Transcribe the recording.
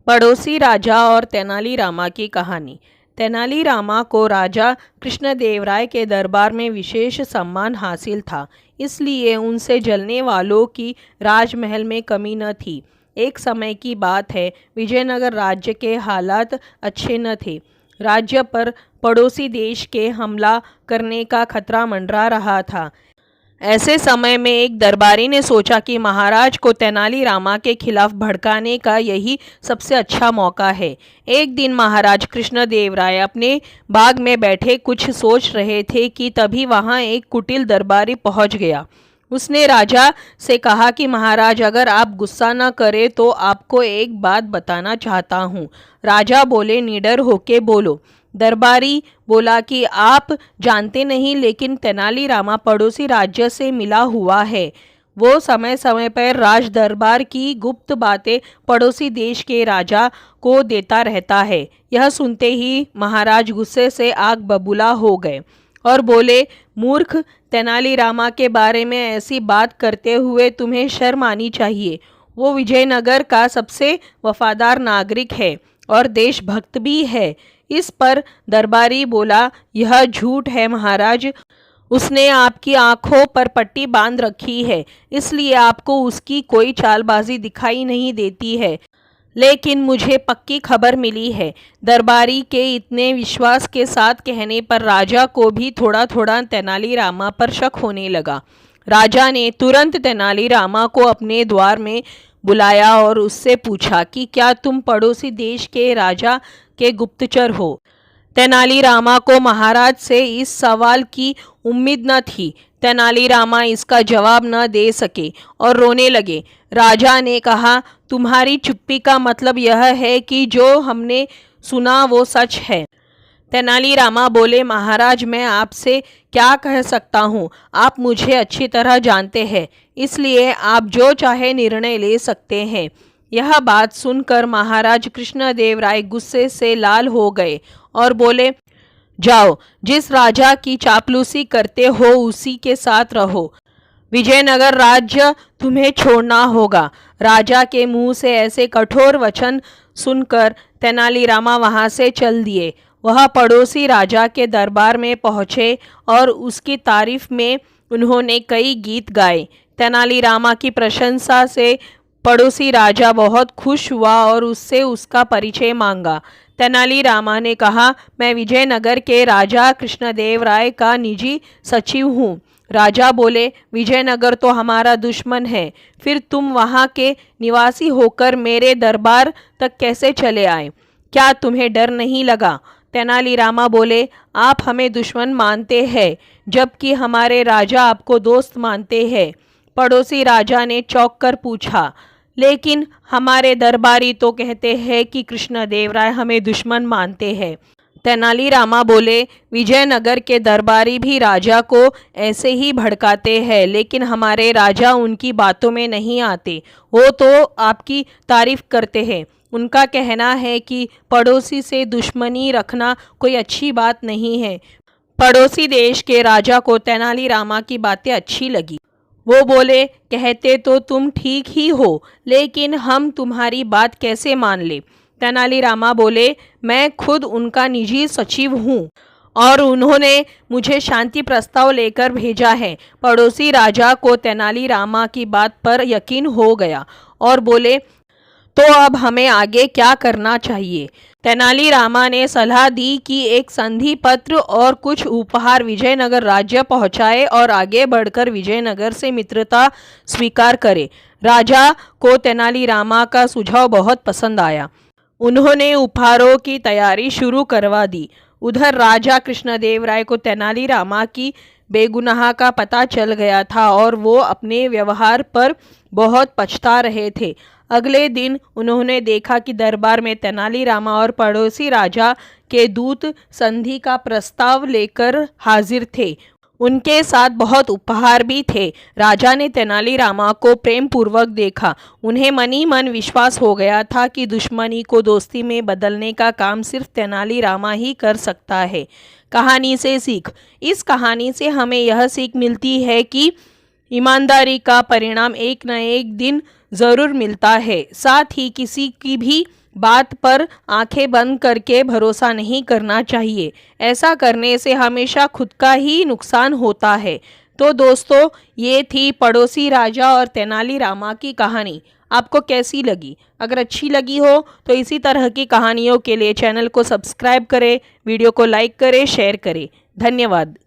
पड़ोसी राजा और तेनालीरामा की कहानी। तेनालीरामा को राजा कृष्णदेवराय के दरबार में विशेष सम्मान हासिल था, इसलिए उनसे जलने वालों की राजमहल में कमी न थी। एक समय की बात है, विजयनगर राज्य के हालात अच्छे न थे। राज्य पर पड़ोसी देश के हमला करने का खतरा मंडरा रहा था। ऐसे समय में एक दरबारी ने सोचा कि महाराज को तेनालीरामा के खिलाफ भड़काने का यही सबसे अच्छा मौका है। एक दिन महाराज कृष्णदेवराय अपने बाग में बैठे कुछ सोच रहे थे कि तभी वहां एक कुटिल दरबारी पहुंच गया। उसने राजा से कहा कि महाराज, अगर आप गुस्सा न करें तो आपको एक बात बताना चाहता हूँ। राजा बोले, निडर होके बोलो। दरबारी बोला कि आप जानते नहीं, लेकिन तेनालीरामा पड़ोसी राज्य से मिला हुआ है। वो समय समय पर राज दरबार की गुप्त बातें पड़ोसी देश के राजा को देता रहता है। यह सुनते ही महाराज गुस्से से आग बबूला हो गए और बोले, मूर्ख, तेनालीरामा के बारे में ऐसी बात करते हुए तुम्हें शर्म आनी चाहिए। वो विजयनगर का सबसे वफादार नागरिक है और देशभक्त भी है। इस पर दरबारी बोला, यह झूठ है महाराज। उसने आपकी आंखों पर पट्टी बांध रखी है, इसलिए आपको उसकी कोई चालबाजी दिखाई नहीं देती है। लेकिन मुझे पक्की खबर मिली है। दरबारी के इतने विश्वास के साथ कहने पर राजा को भी थोड़ा थोड़ा तेनालीरामा पर शक होने लगा। राजा ने तुरंत तेनालीरामा को अपने द्वार में बुलाया और उससे पूछा कि क्या तुम पड़ोसी देश के राजा के गुप्तचर हो? तेनालीरामा को महाराज से इस सवाल की उम्मीद न थी। तेनालीरामा इसका जवाब न दे सके और रोने लगे। राजा ने कहा, तुम्हारी चुप्पी का मतलब यह है कि जो हमने सुना वो सच है। तेनालीरामा बोले, महाराज, मैं आपसे क्या कह सकता हूँ? आप मुझे अच्छी तरह जानते हैं, इसलिए आप जो चाहे निर्णय ले सकते हैं। यह बात सुनकर महाराज कृष्णदेवराय गुस्से से लाल हो गए और बोले, जाओ, जिस राजा की चापलूसी करते हो उसी के साथ रहो। विजयनगर राज्य तुम्हें छोड़ना होगा। राजा के मुंह से ऐसे कठोर वचन सुनकर तेनालीरामा वहां से चल दिए। वह पड़ोसी राजा के दरबार में पहुंचे और उसकी तारीफ में उन्होंने कई गीत गाए। तेनालीरामा की प्रशंसा से पड़ोसी राजा बहुत खुश हुआ और उससे उसका परिचय मांगा। तेनालीरामा ने कहा, मैं विजयनगर के राजा कृष्णदेवराय का निजी सचिव हूँ। राजा बोले, विजयनगर तो हमारा दुश्मन है, फिर तुम वहाँ के निवासी होकर मेरे दरबार तक कैसे चले आए? क्या तुम्हें डर नहीं लगा? तेनालीरामा बोले, आप हमें दुश्मन मानते हैं, जबकि हमारे राजा आपको दोस्त मानते हैं। पड़ोसी राजा ने चौंक कर पूछा, लेकिन हमारे दरबारी तो कहते हैं कि कृष्णदेवराय हमें दुश्मन मानते हैं। तेनालीरामा बोले, विजयनगर के दरबारी भी राजा को ऐसे ही भड़काते हैं, लेकिन हमारे राजा उनकी बातों में नहीं आते। वो तो आपकी तारीफ करते हैं। उनका कहना है कि पड़ोसी से दुश्मनी रखना कोई अच्छी बात नहीं है। पड़ोसी देश के राजा को तेनालीरामा की बातें अच्छी लगी। वो बोले, कहते तो तुम ठीक ही हो, लेकिन हम तुम्हारी बात कैसे मान ले? तेनालीरामा बोले, मैं खुद उनका निजी सचिव हूँ और उन्होंने मुझे शांति प्रस्ताव लेकर भेजा है। पड़ोसी राजा को तेनालीरामा की बात पर यकीन हो गया और बोले, तो अब हमें आगे क्या करना चाहिए? तेनालीरामा ने सलाह दी कि एक संधि पत्र और कुछ उपहार विजयनगर राज्य पहुंचाए और आगे बढ़कर विजयनगर से मित्रता स्वीकार करे। राजा को तेनालीरामा का सुझाव बहुत पसंद आया। उन्होंने उपहारों की तैयारी शुरू करवा दी। उधर राजा कृष्णदेवराय को तेनालीरामा की बेगुनाह का पता चल गया था और वो अपने व्यवहार पर बहुत पछता रहे थे। अगले दिन उन्होंने देखा कि दरबार में तेनालीरामा और पड़ोसी राजा के दूत संधि का प्रस्ताव लेकर हाजिर थे। उनके साथ बहुत उपहार भी थे। राजा ने तेनालीरामा को प्रेम पूर्वक देखा। उन्हें मन ही मन विश्वास हो गया था कि दुश्मनी को दोस्ती में बदलने का काम सिर्फ तेनालीरामा ही कर सकता है। कहानी से सीख। इस कहानी से हमें यह सीख मिलती है कि ईमानदारी का परिणाम एक न एक दिन ज़रूर मिलता है। साथ ही किसी की भी बात पर आंखें बंद करके भरोसा नहीं करना चाहिए। ऐसा करने से हमेशा खुद का ही नुकसान होता है। तो दोस्तों, ये थी पड़ोसी राजा और तेनालीरामा की कहानी। आपको कैसी लगी? अगर अच्छी लगी हो तो इसी तरह की कहानियों के लिए चैनल को सब्सक्राइब करें, वीडियो को लाइक करें, शेयर करें। धन्यवाद।